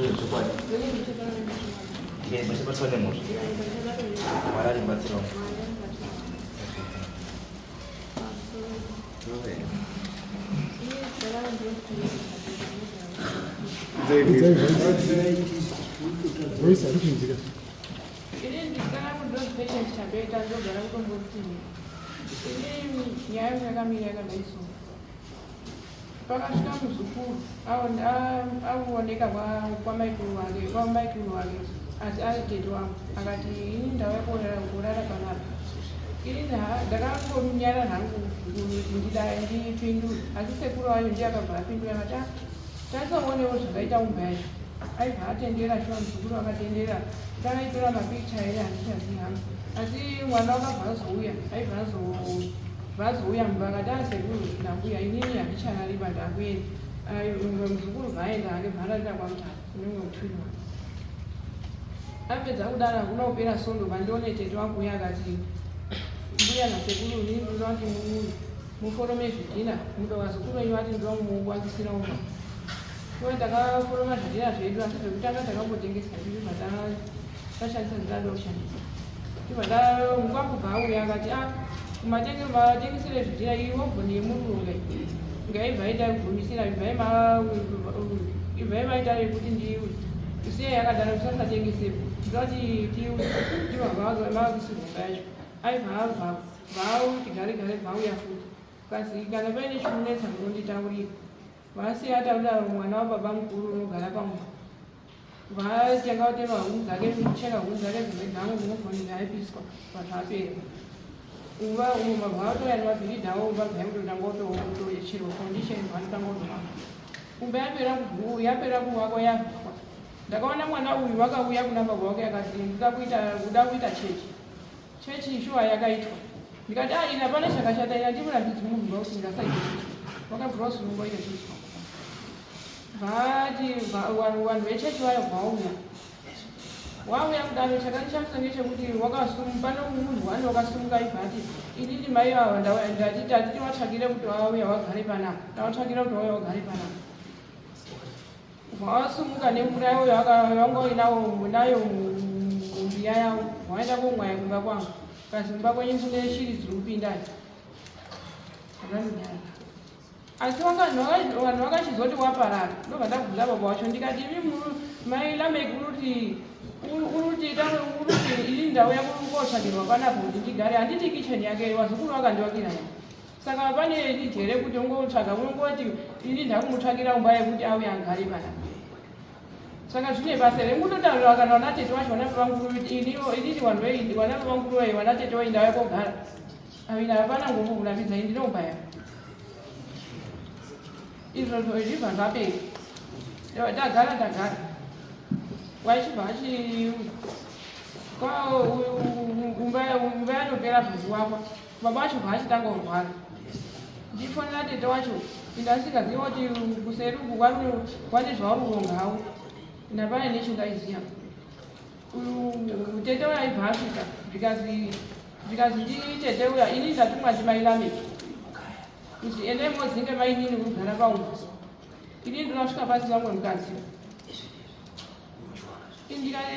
Shukwani. Ke mace ba sanin mu. Mara din ba tsiro. Pakasvika muzukuru auoneka kwamaikuru wake asi ari tete wangu akati ini ndauya kurara panapa ini ndakangonyara hangu kuti ndipindure asi sekuru wacho ndiye akabva apindura akati tasaonewo zvakaita umbaizvo aibva atendera shuwa muzukuru akatendera takaitora mapikicha ere handichazivi hangu asi mwana wakabva azouya aibva vazouya mubakati asekuru ndambuya inini handichanariba ndakuenda muzukuru bvaenda hake bvaranda kwamutatu unenge utwini apedza kudaro hakuna kupera sondo vandione tete wangu uya akati mbuya nasekuru ini ndoda kuti muforome zvidhina mudovazukuru wenyu vati ndoda kumuwangisira umba iwe ndakaforoma zvidhina zvedu asi zvekutanga takambotengesa zvivi zvatashandisa zvidada kushandisa ibva mukwangu bva auya akati matengesere zvidhina iwo bvone murunge ngaibva ita kugumisira ibvai vaita rekuti ndiwe isiyai yakadaro tisasatengesepo ndoti tivavakisirwa yacho aibva vauti gare vauya futi kasi kana paine chimunetsa ndonditaurira vasiya ataurira mwana wababa mukuru unogara pamwe vatenga kutema huni dzake cheka huni dzake dzimwedzamu munofonera aipiswa pazvapera umwe mabva atoya nemabhiridi avo umbabva kutotanga kutoyechero condition vanotanga kutovaka umba yapera kuvakwa yavhikwa ndakaona mwana uyu wakauya kuna baba wake akati kuda kuita chechi shuwa yakaitwa ndikati ina pane chakashata ina ndimurambidzi munhu wauti ngasaita wakabvura sunungoita chechi vati vanhu vechechi vayo wauya kudaro chakanishamisa ngechekuti pano munhu wane wakasumuka ibvati inini mai ava ndatiti watsvakire kuti wauya wagare panapa tawatsvakira kuti wauya wagare panapa wasumuka nemvura yawo yawangoinayo mumbiya yawo waenda komwaya kumba kwangu kasi mumba kwenyu kune shiri dziri kupindayo akandonyaraka asi vanhu vakachizoti waparara ndobva ndabvunza baba wacho ndikati imi mai lameki uruti ini ndauya kotsvakirwa panapa kuti ndigare handiti kicheni yake wazukuru vakandiwakira ya saka pane dijere kuti ungotsvaga unongoti ini ndakumutsvakira umba yekuti auya agare panapa saka zvine basa remutotaurira kana vana tete vacho vana pavanguru inini vanhu vana pavanguru vai vana tete vai ndauya kogara avina hapana ngomurambidza ndinombaya izvozvo zvibva zvapera ndagara waichibva umba yatopera zvokuwakwa baba wacho bva achitanga kurwara ndifonera tete wacho indasingaziva kuti kuseri uku wane zvauri hawo napane nechingaiziya tete uya aibva asvika zvikazi nditete uya ini ndatumwa ndimailameki kuti endai modzinge mainini kugara paumba ini ndinasvika pasi vamwe mukadzi indikati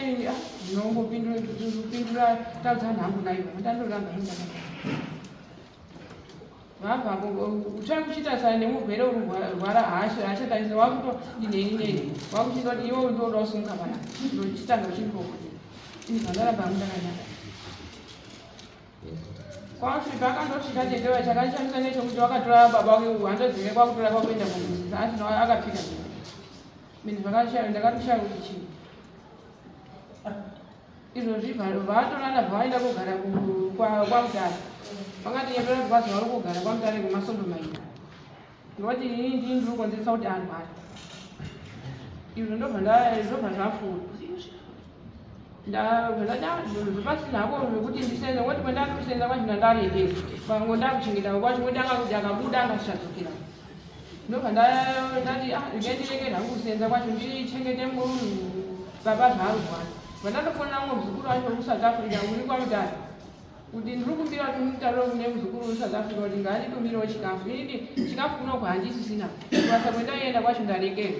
ndinombopindura taudza nhangu naivo ndandoramba vabva utrai kuchita sana nemurwere urwara haachataisa wakutodineinei wakuchita kuti iwo ndoda usumuka pana ndochitanga uchirikoko ini zvandaramba mundakanyaka kwasvika akandosvika tetewa chakashamisa nechekuti wakatora baba wake handodzine kwakutora kwakuenda kumuziza asi akapfika mini ndakatoshaira kuti chii izvozvi vatorana vaenda kugara kwamutare vakati nyepera kuti vazi vari kugara kwamutare kwemasondo maina ndoti inini ndii ndiri kukonzeresa kuti arwara izvo ndobva zvafura zvopasina hako zvekuti ndisenze ngoti kwendanosenza kwacho ndandaredesa pango ndakuchengeta kwacho kwendanga kuti akabuda angasvadzokera ndobva ndati ngendireke ndangu kusenza kwacho ndichengete baba zvaarwara vandatofonera mumwe muzukuru wacho wekusouth africa uri kwamutare kuti ndiri kumbira kuti mutariro kune muzukuru weSouth Africa kuti nganditumirewo chikafu inini chikafu kunoko handisisina basa kwendaienda kwacho ndarekera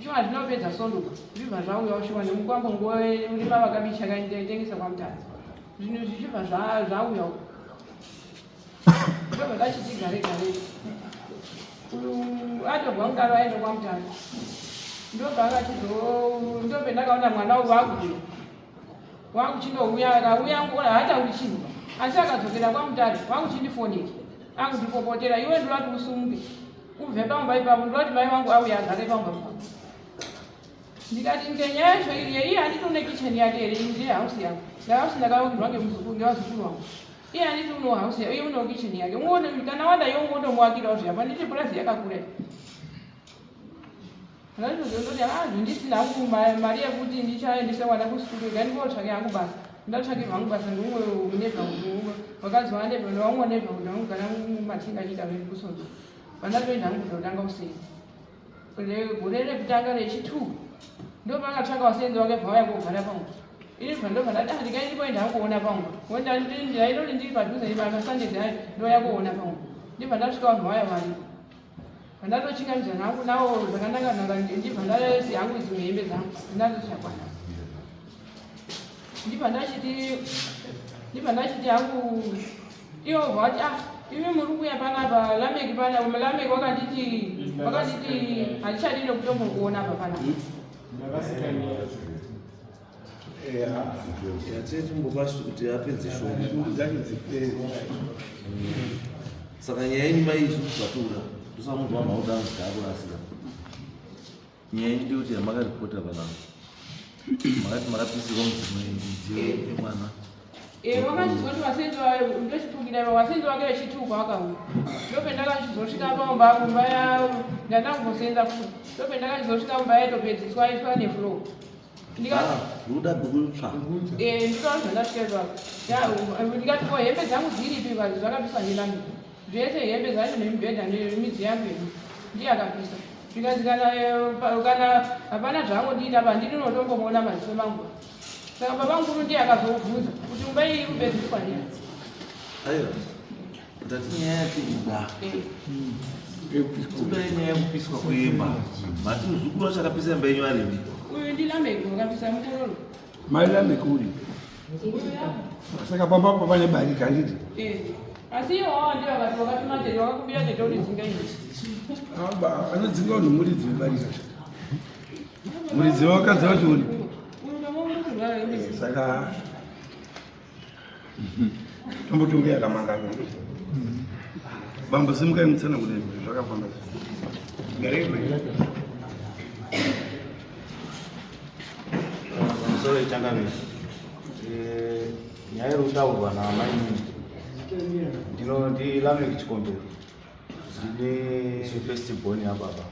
chuma zvinopedza sondoka zvibva zvauya ushiwa nemukwambo ngoe urima vakabicha kaitengesa kwamutadzi zvinhu zvichibva zvauya ndobva ndachiti gare atobva mudaro aenda kwamutadzi ndobva ndobva ndakaona mwana uyu wakuchinouya akauya ngora hatauri chinhu asi akadzokera kwamutadzi wakuchindifonera akundipopotera iwe ndorati usumuke ubve pamba ipapo ndorati mai wangu auya agare pamba pangu ndikati ngenyaya yacho iye handiti une kicheni yake here inde hausi yangu ndahausi ndakaonirwa ngevazukuru wangu iye handiti uno hausi iye uno kicheni yake kana wada iwe ungotomuwakirawo zviyapa nditi purazi yakakura ndandozondoti zvindisina hangu mari yekuti ndichaendesa mwana kusikuru ngandikotsvake hangu basa ndatsvakirwa hangu basa ndomwe unebva wakadzi wanebva newamwe nebva ndamugara mumatinga achida vekusonzo vandatoenda hangu kutotanga usenzi gore rekutanga rechi2 ndopakatsvaka wasenzi wake bva waya kogara pangu inibva ndobva ndati ndikaindipoenda hangu kuona pangu ndairori ndiri padhuze ipakasandedzi ayo ndoya kuona pangu ndibva ndasvika vanhu vaya vari vandatochingamidzana hangu navo zvakanaka ndibva ndasi hangu dzimwe hembe dzangu ndatochakwana ndibva ndachiti hangu ivo vati imi muri kuya panapa lameki wakanditi hatichadi nekutombokuona apa panapa yatetimbobasha kuti apedze shoko dzake dzipere saka nyaya ini maizvi kubatura tosamuzwa maudanzikakurasira nyaya ini ndekuti yamakaripota panapa makati makapisirwa mudziyo yemwana wakachizwa kuti wasenzi ndochitukira wasenzi wake wechi2 kwakauya ndope ndakachizosvika pamba kumba ndandangosenza futi ndope ndakachizosvika kumba yaitopedziswa iswa neflow ruda bhukutsva ndikauzva ndasvika ndikati ko hembe dzangu dziripi kazi zvakapiswa nelami zvese hembe dzacho nemibhedha nemidzi yangu ino ndiye akapisa zvikazi kana hapana zvangondiita pa ndinotombomona maziso mangu saka baba mukuru ndiye akazobvunza kuti umba iyi kupedziswa ndii aiwa ndati nyaya yatiida kudai nyaya yekupiswa kuimba mati muzukuru wacho akapisa imba yenyu arini uyu ndilameki wakapisa mukororo mai lameki uyu saka pambapo pane barika nditi asi iwo wawa ndiye wakati wakatimateri wakakumbira tete kuti dzingaii anodzinga unhu muridzi webarika muridzi wakadzi wacho uri saka tombotonge yakamangana bambosimukai mutsana kuti zvakafamba garei musoro itangamizi nyaya iri kutaurwa namainini ndilameki chikombero ndine festival yababa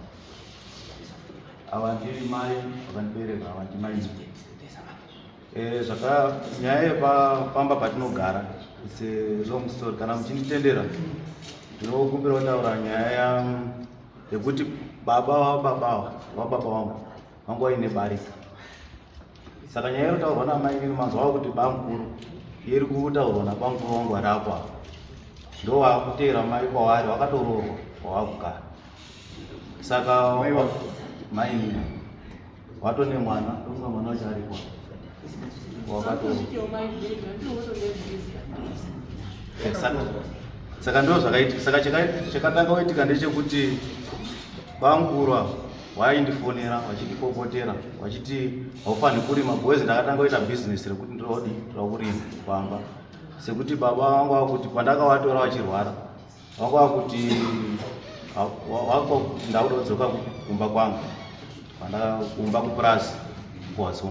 ava ndiri mai vakandibereka ava ndimaini nyaya yepamba patinogara its a long story kana muchinditendera ndinokumbira kutaura nyaya yekuti baba wababa wangu vangu vaine barika saka nyaya iri kutaurwa namainini mazuva kuti bamukuru iri kutaurwa nabamukuru wangu ari apa ndo wakutera mai kwavari wakatoroorwa wawakugara saka maini watone mwana ndofunga mwana wacho aripo wakatoroorwa saka ndo zvakaitika saka chakatanga kuitika ndechekuti bamukuru waindifonera wachindipopotera wachiti haufani kurima bwezi ndakatanga kuita bhizinesi rekuti ndinodi kurima pamba sekuti baba wangu wakuti pandakawatora wachirwara wangu wakuti ndauda kudzoka kumba kwangu kumba kupurazi kwazo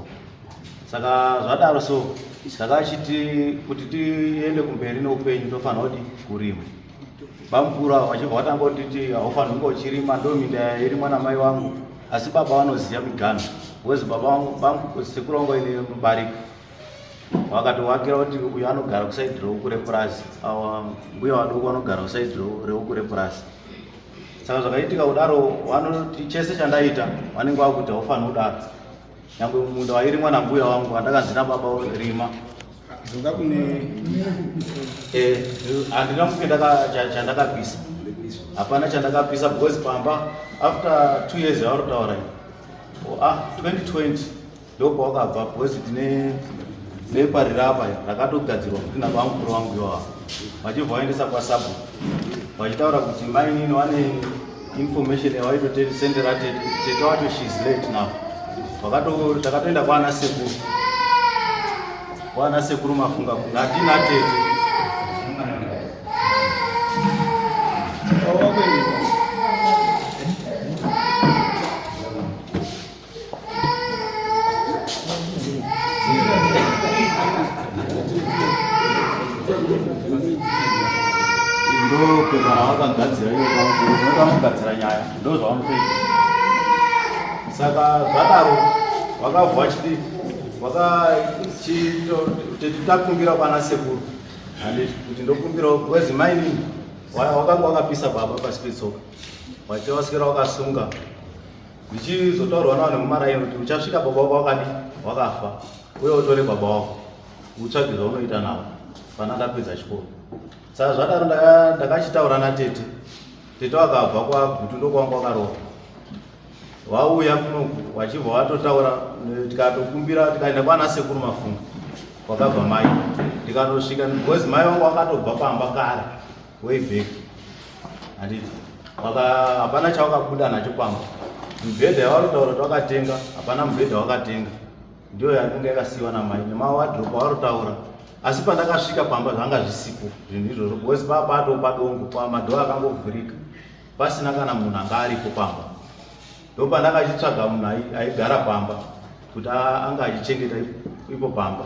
saka zvadaro so zvakachiti kuti tiende kumberi neupenyu tofanira kuti kurima bamukuru wachibva watanga kutiti haufaniri kunge uchirima ndominda irimwa namai wangu asi baba vanoziva migano wezi baba vangu sekuru vangu ine mubarika wakatowakira kuti uyu anogara kusaidi reukure-purazi awa mbuya vadoko vanogara kusaidi reukure-purazi saka zvakaitika kudaro vanoti chese chandaita vanenge vakuti haufaniri kudaro nyangwe munda wairimwa nambuya wangu andakanzi nababa rima handina kupinda chandakapisa hapana chandakapisa because pamba after 2 years yavari kutaura 2020 ndobva wakabva bhozi tine neparirapa rakatogadzirwa kuti nabamukuru wangu iwawa vachibva vaendesa kwasabu vachitaura kuti mainini vane information yawaitosendera tete wacho shes late now takatoenda kwana sekuru mafunga kuti hatina tete ndo pekana wakagadzira iyo unokamugadzira nyaya ndo zvaunotoita saka zvadaro wakabva takumbira pana sekuru handiti kuti ndokumbirawo kwezi maini wakanga wakapisa baba pasi petsoka wachiwaswera wakasunga ndichizotaurwa nawo nemumaraini kuti uchasvika baba wako wakadi wakafa uye utore baba wako utsvage zvaunoita nawo pana ndapedza chikoro saka zvadaro ndakachitaura natete tete wakabva kwagutu ndokwanga wakarohwa wauya kunoku wachibva watotaura tikatokumbira tikaenda kwana sekuru mafunga wakabva mai tikatosvika because mai wangu wakatobva pamba kare weibheki handiti hapana chawakabuda nacho pamba mibhedha yawatotaura kuti wakatenga hapana mubhedha wakatenga ndiyo yakanga yakasiyiwa namai nemawadhropu awatotaura asi pandakasvika pamba zvanga zvisipo zvinhu izvozvo because papato padongo pamadhoo akangovhurika pasina kana munhu anga aripo pamba ndo pandakachitsvaga munhu aigara pamba kuti anga achichengeta ipo pamba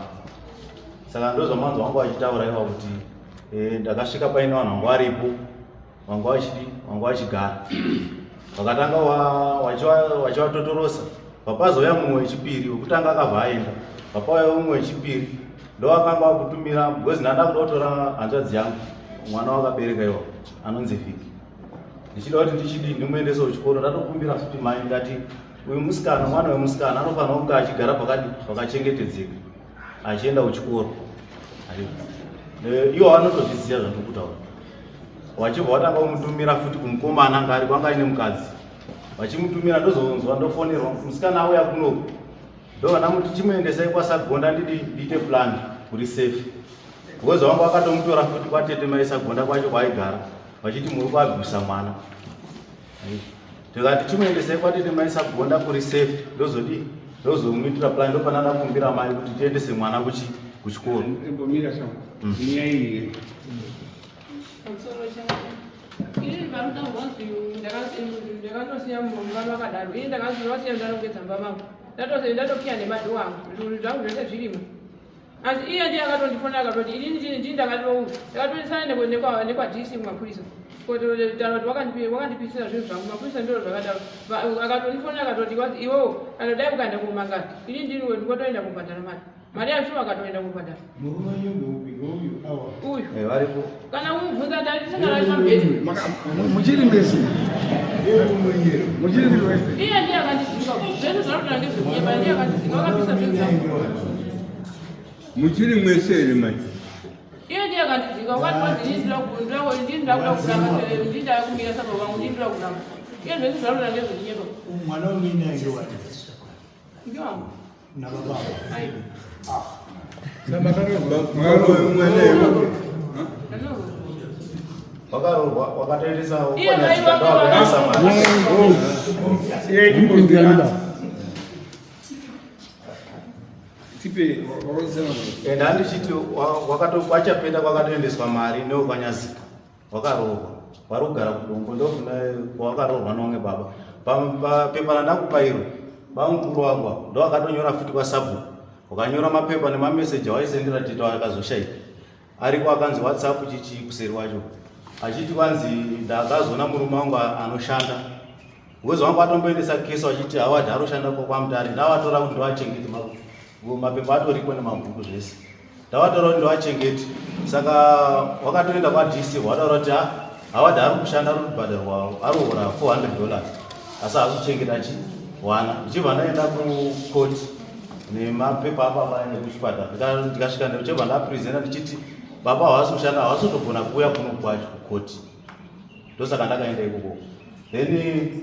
saka ndo zvamanzi wangu vachitaura iva kuti ndakasvika paine vanhu vangu varipo vangu vachigara vakatanga vachivatotorosa papazouya mumwe wechipiri wekutanga akabva aenda papauya mumwe wechipiri ndo vakanga vakutumira because ndanda kuda kutora hanzvadzi yangu mwana wakabereka iwa anonzi Viki ndichida kuti ndichidi ndimuendese kuchikoro ndatokumbira futi mai ndati uyu musikana mwana wemusikana anofanira kunge achigara pakachengetedzeka achienda kuchikoro iwo vanotozviziva zvandikutaura wachibva watanga kumutumira futi kumukomana ngari kwanga aine mukadzi vachimutumira ndozonzwa ndofonerwa musikana auya kunoku ndovana muti chimuendesai kwasagonda ndiite plan kuri safe because wangu vakatomutora futi kwatete maisagonda kwacho kwaaigara vachiti muri kuabvisa mwana tikati chimuendesai kwatete maisagonda kuri safe ndozomuitira plan ndopana ndakumbira mai kuti tiendese mwana kuchikoro ini ndakatosiya mumba makadaro ini ndakasiya ndanongedzamba mangu ndatokiya nemadhoo angu zvinhu zvangu zvese zvirimo asi iye ndiye akatondifona akatoti inini ndii ndakatoisana nekwadhisi mumapurisa taura kuti wakandipisira zvinhu zvangu mapurisa ndiro zvakadaro akatondifona akatoti iwowo anodai ukaenda kumangana ini ndiniwe ndikotoenda kubhadhara mari yacho akatoenda kubhadhara uyu varipo kana umubvunza ndatisingaraiamubhedhi iye ndiye akandizinga zvedu zvakuda ngezvekunyeba ndiye akandizinga wakapisa zvinhu zvangu muchiri mwesere mai iye ndiye akandizinga wakati ndindakuda kuramba ndindakumira saba vangu ndindoda kuramba iye zvedu zvakuda ngezvekunyeba mwana wemina ngewati ngiwangu nababa ai wakarohwa wakatoendesa iye mai wako ndandichiti wachapenda kwakatoendeswa mari neukanyazika wakarohwa vari kugara kudongo ndokuna wakarohwa nonge baba papepa randakupairwa bamukuru wangwa ndo akatonyora futi kwasabu wakanyora mapepa nemameseji awaisendera tete akazoshaika ariko akanzi whatsapp chichi kuseri wacho achiti kwanzi ndakazoona murume wangu anoshanda wezi wangu atomboendesa kesi wachiti hawadhi aroshanda kwamutare ndavatora kuti ndovachengeti mapepa atoriko nemabhuku zvese ndavatora kuti ndovachengeti saka wakatoenda kwadhisi wataura kuti hawadhi ari kushanda ari kubhadharwa arohora $400 asi hakuchengeta wana ndichibva ndaenda kukoti nemapepa apapa nekuchipatara ndikasvika ndichibva ndapresenta ndichiti baba havasi kushanda havasotogona kuuya kuno kwacho kukoti ndosaka ndakaenda ikoko then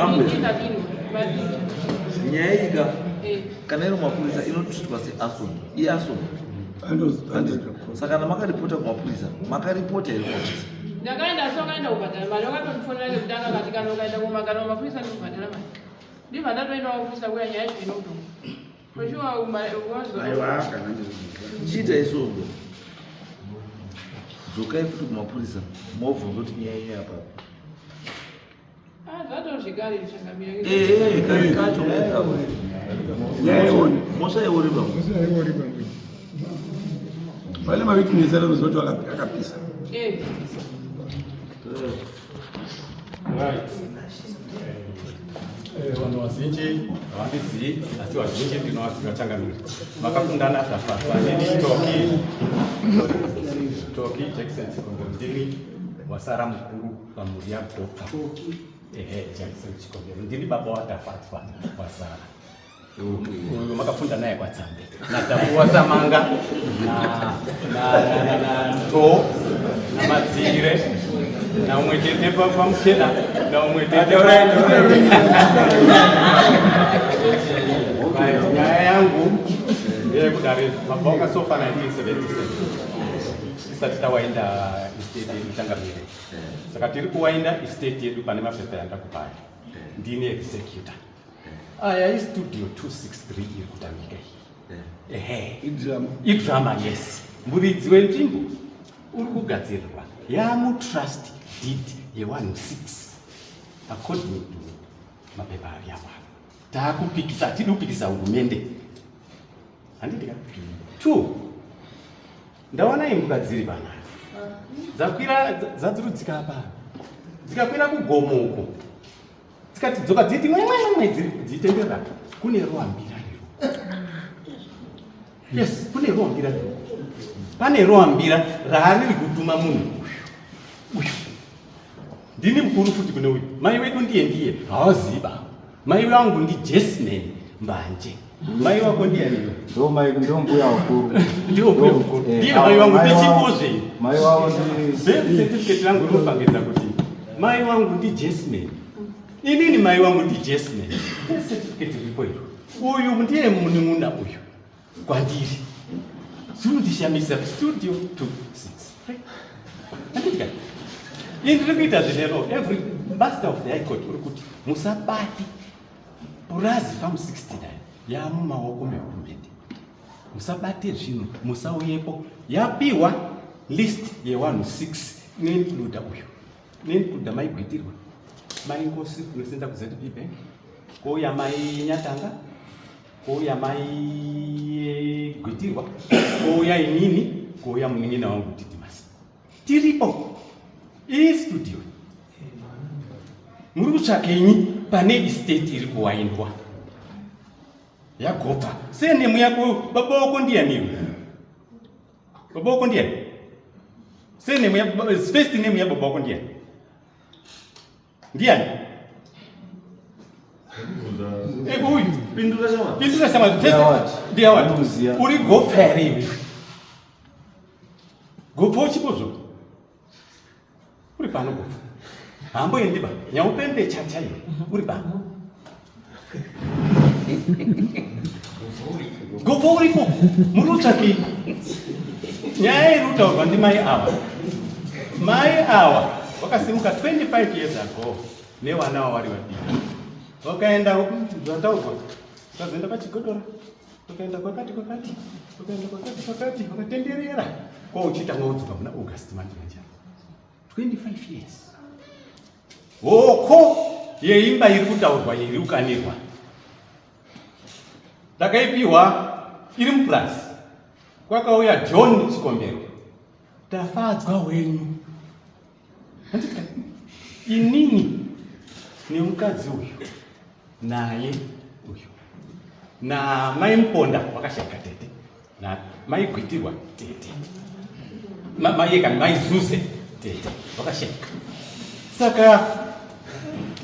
Ambulance. Ina bino, badita. Nyaya ika kana iro mapurisa inotosvitwa season iason saka namakariputa kumapurisa makaripota iri mapurisa Ndakaenda so kaenda kubhadhara mari wakatonifonera nekutanga kati kana ukaenda kumagara mapurisa ndikubhadhara mari ndibva ndatoenda kupurisa kuya nyaya yacho inodhuma chiita isongo dzokai futi kumapurisa mobvunza kuti nyaya inyaya apapo zvatozvigari zvichangamira kari kacho mosaiori pamwe vale mawitness arozoti akapisa vanhu vazhinji havandizivi asi vazhinji ndinovaziva changamire vakafundana zvafatwa neni toki Jackson Chikombero ndini wasara mukuru pamhuri yabdokta Jackson Chikombero ndini baba watafatwa wasara uyu makafunda naye kwaTsambe natabu wasamanga to namadzire na umwe chete pamuchena na umwe chete nyaya yangu ndeyekudare mabva wakasofa 1977 isati tawaenda estate yedu Changamire saka tiri kuwainda estate yedu pane mapepa yandakupaya ndine executor aya istudio 263 iri kutambika iyi idrama yes muridzi wenzvimbo uri kugadzirirwa yamutrust deed ye106 according to mapepa avi apa taakupikisa hatidi kupikisa hurumende handidika 2 ndaona imbuka dziri panapa dzakwira dzadzirudzika apa dzikakwira kugomoko dzikati dzoka dziti mwemwemwe dzitenderera kune roambira rero yes kune roambira rero pane roambira raariri kutuma munhu uyu ndini mukuru futi kune uyu mai wedu ndiye hawaziba mai wangu ndi Jesman Mbanje mai wako ndiani ndo mai ndo mbuya wakuru ndio mbuya wakuru ndiye mai wangu ndichipozve mai wao ndi certificate yangu inopangidza kuti mai wangu ndi Jesman inini mai wangu ndi Jesman certificate iripo iro uyu ndiye munun'una uyu kwandiri zvinondishamisa studio 263 andidika indiri kuita zvinero every master of the high court uri kuti musabati purazi farm 69 yamumaoko mehurumende musabate zvinhu musauyepo yapiwa list ye106 neincluda uyu neincluda maigwitirwa maingosi kunosenza kuZP Bank kouya mai Nyatanga kouya mai Gwitirwa kouya inini kouya munin'ina wangu Didimasi tiripo istudio muri kutsvakenyi pane estate iri kuwaindwa yagopa senemu yako baba wako ndiani baba wako ndiani senemu ya first name ya baba wako ndiani uyu Pindura chama. pindura chama ndiya wati uri gopa here iwe gopa uchipozvo uri pano gopa hamboendi ba nyaupembe chachaiyo uri pano gopa uripo muri kutsvaki nyaya iri kutaurwa ndimai ava vakasimuka 25 years ago nevana vavari vadiki vakaenda zvataurwa vakazoenda pachigodora vakaenda kwakati vakatenderera kwauchiita mwaudzuka muna august manje 25 years hoko yeimba iri kutaurwa iri kukanirwa takaipiwa iri muplus kwakauya John Chikombero tafadzwa wenyu handitika inini nemukadzi uyu naye uyu namai Muponda wakashaka tete na mai Gwitirwa tete mai Zuze tete wakashaka saka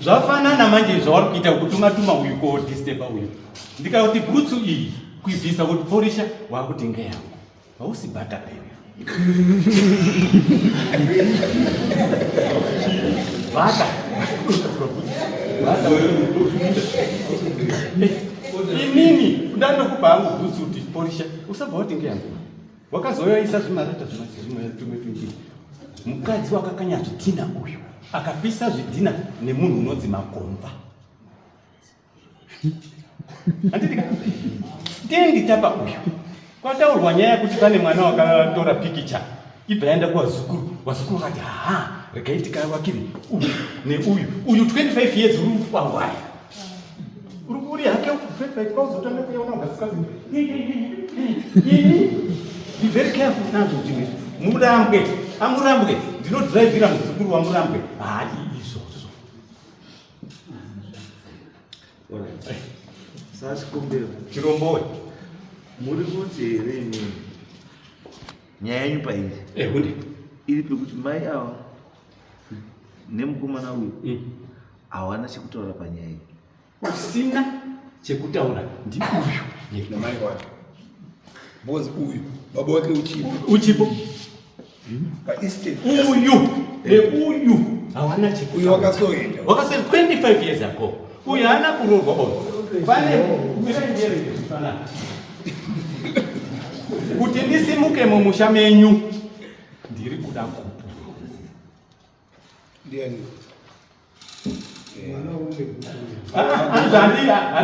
zvafanana manje zvavari kuita kutuma uyu kodisteba uyu ndikauti bhutsu iyi kuibvisa kuti porisha wakuti ngeyangu hausibhata pewe bhata inini ndandokupa hangu bhutsu kuti porisha usabva kuti ngeyangu wakazoyoisa zvimarata tumwe mukadzi wakakanya zvidhina uyu akapisa zvidhina nemunhu unonzi Makomba handitika stendi tapa uyu kwataurwa nyaya kuti pane mwana wakatora pikicha ibva yaenda kuwazukuru wazukuru vakati regaitika vakiri uyu 25 years uri kwangwaya uri hake 25 kwauzotanga kuyaona ugasikazi be very careful nazvo zvimwe amurambwe ndinodhiraivhira muzukuru wamurambwe izvozvo Sachikombero. chirombowe Muri kuti here imweni nyaya yenyu pairi hunde iri pekuti mai ava nemukomana uyu hawana chekutaura panyaya iyi. usina chekutaura ndiuyu namai wake bozi uyu baba wake uchipo paestate uyu neuyu hawana uyu chekutaura wakasoenda wakasema 25 years ago uyu haana kuroorwa pane miraiyerefanana kuti ndisimuke mumusha menyu ndiri kuda kupu ndiani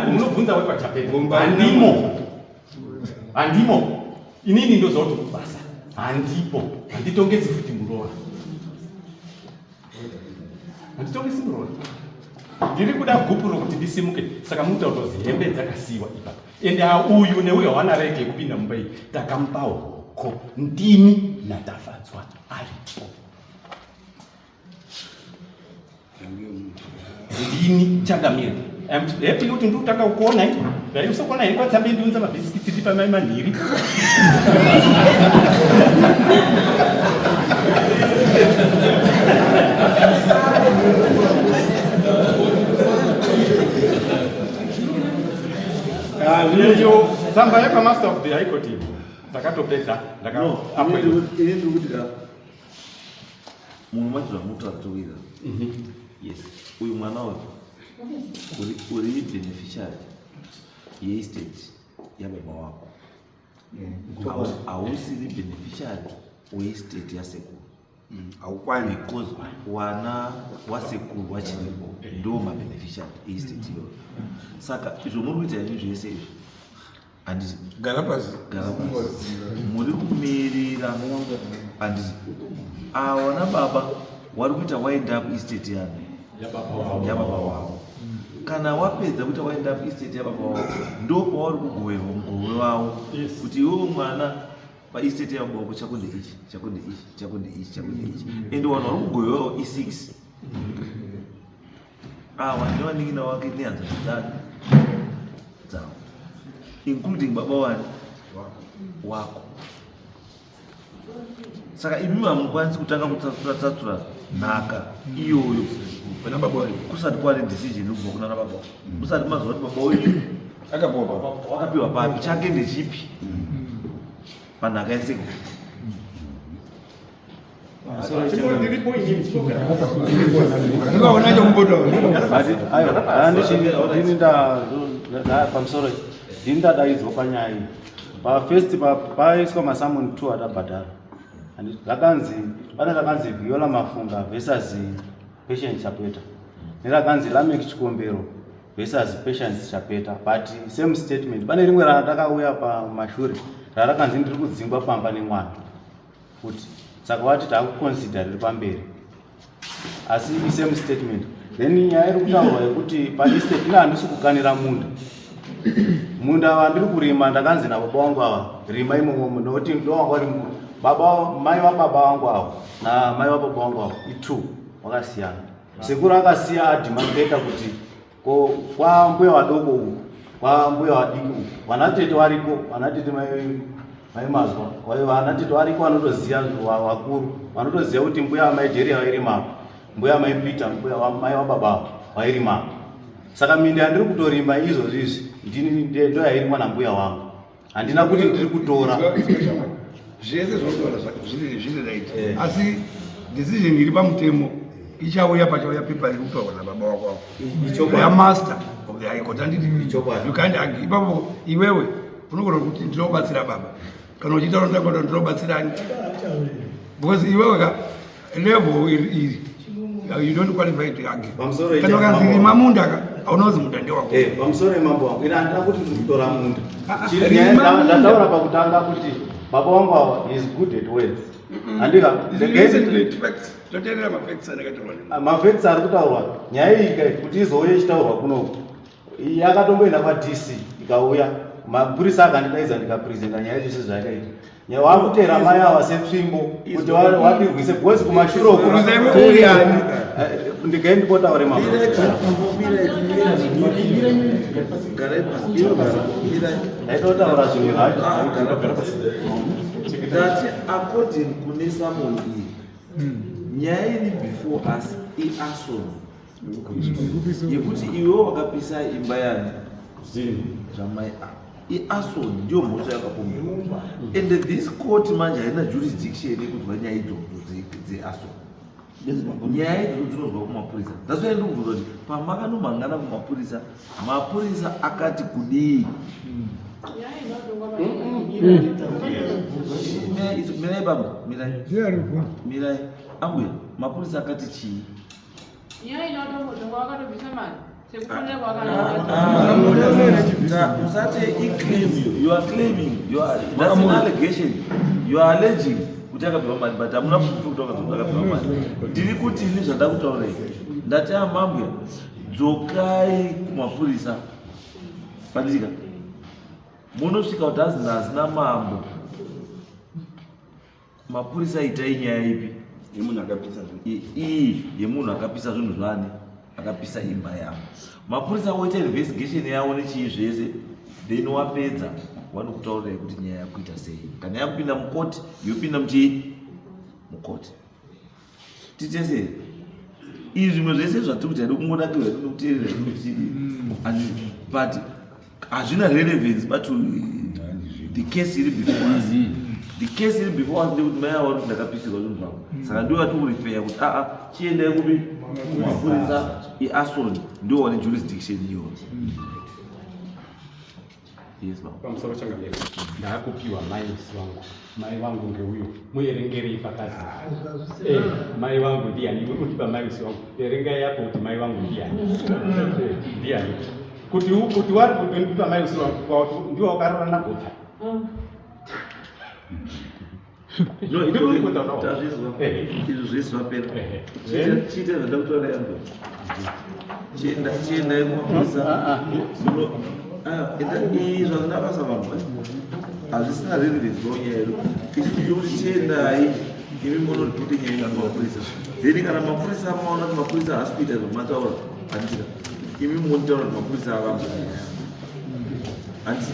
munobvunza wekwachapeta Bomba. handimo inini ndozauti kubasa handipo handitongesi futi muroora handitongesi muroora ndiri kuda gupu rokuti ndisimuke saka mutautozi hembe dzakasiyiwa ipapo ende uyu neuyu hawana rege kupinda mumba iyi takamupa hoko ndini natafadzwa aripo ndini changamira happy kuti ndikutanga kuona dai usakona here kwatsambe ndiunza mabhisikiti ndi pamai manhiri iyo tsamba yakamaster of the high court iyi ndakatopedza Ini ndiri kuti munhu macho zvamutaura towira. Yes. Uyu mwana wacho uri beneficiary yeestate yababa wako. Hausiri beneficiary weestate yasekuru. Haukwani. Because wana wasekuru vachiripo ndo mabeneficiary eestate iyoyo. Saka izvo muri kuita izvi zvese izvi handiti garapasi muri kumirira handiti wana baba wari kuita wind up estate yano yababa wavo. Kana wapedza kuita wind up estate yababa wavo ndo pavari kugoverwa mugove wavo kuti iwewo mwana paestate yaboko chako ndeichi ende vanhu vari kugoyiwawo E6 awa nevanin'ina wake nehanzvadzi dzavo including baba wani wako. Saka imi hamukwanisi kutanga kutsatsura nhaka iyoyo kusati kwari decision kubva kuna baba kusati maziva kuti baba uyu wakapiwa papi chake ndechipi panhaka yeseko. pamusoro ndini ndadaidzwa panyaya iyi pafirst paiswa masamon 2 adabhadhara rakanzi Viola Mafunga versus Patience Chapeta nerakanzi Lamek Chikombero versus Patience Chapeta, but same statement. Pane rimwe ratakauya pamashure rarakanzi ndiri kudzingwa pamba nemwana futi, saka wati takuconsider riri pamberi asi same statement. Then nyaya iri kutaurwa yekuti paestate ina handisi kukanira munda wandiri kurima ndakanzi nababa wangu ava rima imomo nokuti ndo wanga uri baba mai wababa wangu avo na mai wababa wangu avo i2 wakasiyana. Sekuru akasiya adimandeta kuti kwa mbuya wadoko uku kwa mbuya wadiki uku vanatete variko, vanatete mai mazwa vanatete variko vanotoziya wakuru, vanotoziya kuti mbuya wamai Jerry vairima, mbuya wamai Peter, mbuya wamai wababa vairima. Saka mindi handiri kutorima izvozvizvi ndini ndo yairimwa nambuya wangu, handina kuti ndiri kutora zvese zvinotaura zvine right, asi decision iri pamutemo ichauya pachauya pepa iri kutaurwa nababa wako wako ya master of the high court. Handiti you can't argue ipapo iwewe unogona kuti ndinobatsira baba kana uchiita unotanga ndinobatsirani, because iwewe ka level iri you don't qualify to argue. Kana ukanzi rima munda ka aunozi munda ndewako. Pamusoro emambo wangu ina handina kuti ndiri kutora munda. Ndataura pakutanga kuti baba wangu is good at words. Andika mafacts ari kutaurwa nyaya iyi kuti izouya ichitaurwa kunoku yakatomboenda kwaDC ikauya mapurisa akandidaidza ndikapresenta nyaya zvese zvakaita nyaya wakutera mai ava setsvimbo kuti wadirwise bhozi kumashuro ndigaendipotaure aitotaura zvinhu that according kune Samon nyaya iri before us iason yekuti iwe wakapisa imba yani zvamai iason ndio mhosva yakapomberwa, and this court manje haina jurisdiction yekuzwa nyaya idzodzo dzeason. Nyaya idzodzo dzinozwa kumapurisa. That's why ndikubvunza kuti pamakanomhangana kumapurisa, mapurisa akati kudii? Mirai baba, mirai ambuya mapurisa akati chii? You are claiming, that's an allegation. You are alleging kuti akapiwa mali, but hamuna proof kuti akapiwa mali. Ndiri kuti ini zvandakutaura ndati amambuya dzokai kumapurisa pandisika munosvika kuti hazina mambo. Mapurisa itai nyaya ipi iyi yemunhu akapisa zvinhu zvani, akapisa imba yavo. Mapurisa woita investigation yavo nechii zvese, then wapedza vanokutaurira kuti nyaya yakuita sei. Kana yakupinda mukoti yopinda muchii mukoti. Titesere izvi zvimwe zvese zvatiri kuti haidi kungonakirwa nokuteerera but hazvina relevance but the case iri before us. The case iri before us ndekuti mai ava kuti ndakapisirwa zvinhu zvavo, saka ndiwo vatikureferya kuti chiendai kupi kumapurisa iason ndiwo wane jurisdiction iyoyo. Yes, ma'am. Pamusoro changamira ndakupiwa mai vangu ngeuyo muerengerei pakazi mai vangu ndiani, utipa mai wangu erengai yapo kuti mai vangu ndiani kuti wari kundipa mai wangu ndiwo wakarora nagota. Izvo zvese zvapera chiita zvandakutaura yangu chiendai kumapurisa zvazvinabasa vangu hazvisina relevance nonyero isu kuti tiendai imi munoripote nyaya kumapurisa then kana mapurisa amaona kuti mapurisa haasi kuita zvomataura handira imi munitaura kuti mapurisa avamba handi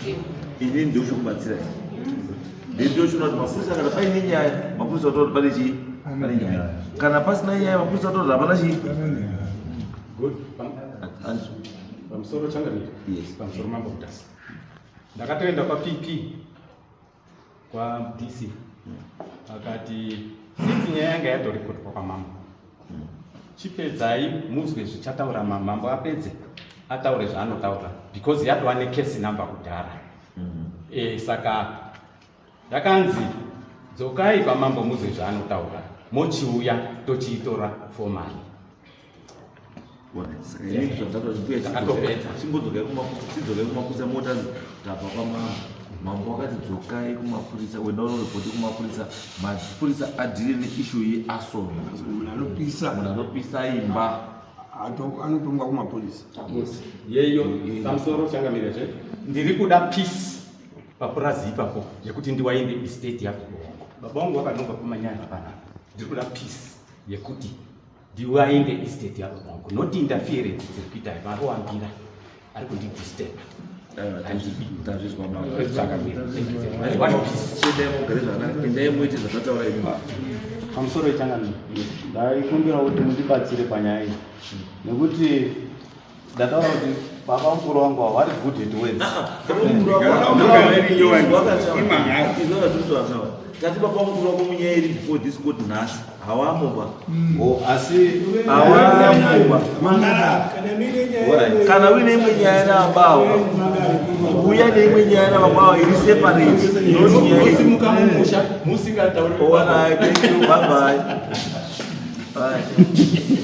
ini ndochokubatsirai then ndochiona kuti mapurisa kana paine nyaya mapurisa utaura kuti pane chii pane nyaya kana pasina nyaya mapurisa utaura kuti hapana chii Good. Pamusoro Changamire. Yes. Pamusoro mambo mutasi. Ndakatoenda kwa PP kwa DC. Akati sisi nyaya yanga yatoripotwa kwa mambo. Chipedzai muzwe zvichataura mambo apedze ataure zvaanotaura because yatova necase number kudhara. Saka ndakanzi dzokai pamambo muzwe zvaanotaura mochiuya tochiitora formally. Chimbodzokai kumapurisa mota tabva mambo akati dzokai kumapurisa wenda unoripoti kumapurisa mapurisa adhiri neishu yeasoro munhu anopisa imba anotumwa kumapurisa yeyo pamusoro Changamire che ndiri kuda peace papurazi ipapo yekuti ndiwainde estate yako baba vangu vakanonga pamanyaya apanapa ndiri kuda peace yekuti ndiwainde estate yako vangu not interference dziri kuita varowambira ari kundidisturb endai muite zvakataura imi pamusoro Changamire ndaikumbira kuti mundibatsire panyaya iyi nekuti ndataura kuti baba mukuru wangu what good it words tati baba mukuru wako munyaya iri before this court nhasi hawamboba asi hawamboba kana uine imwe nyaya nababa uya neimwe nyaya nababa iri separate musimuka mumusha musingatauri thank you bye bye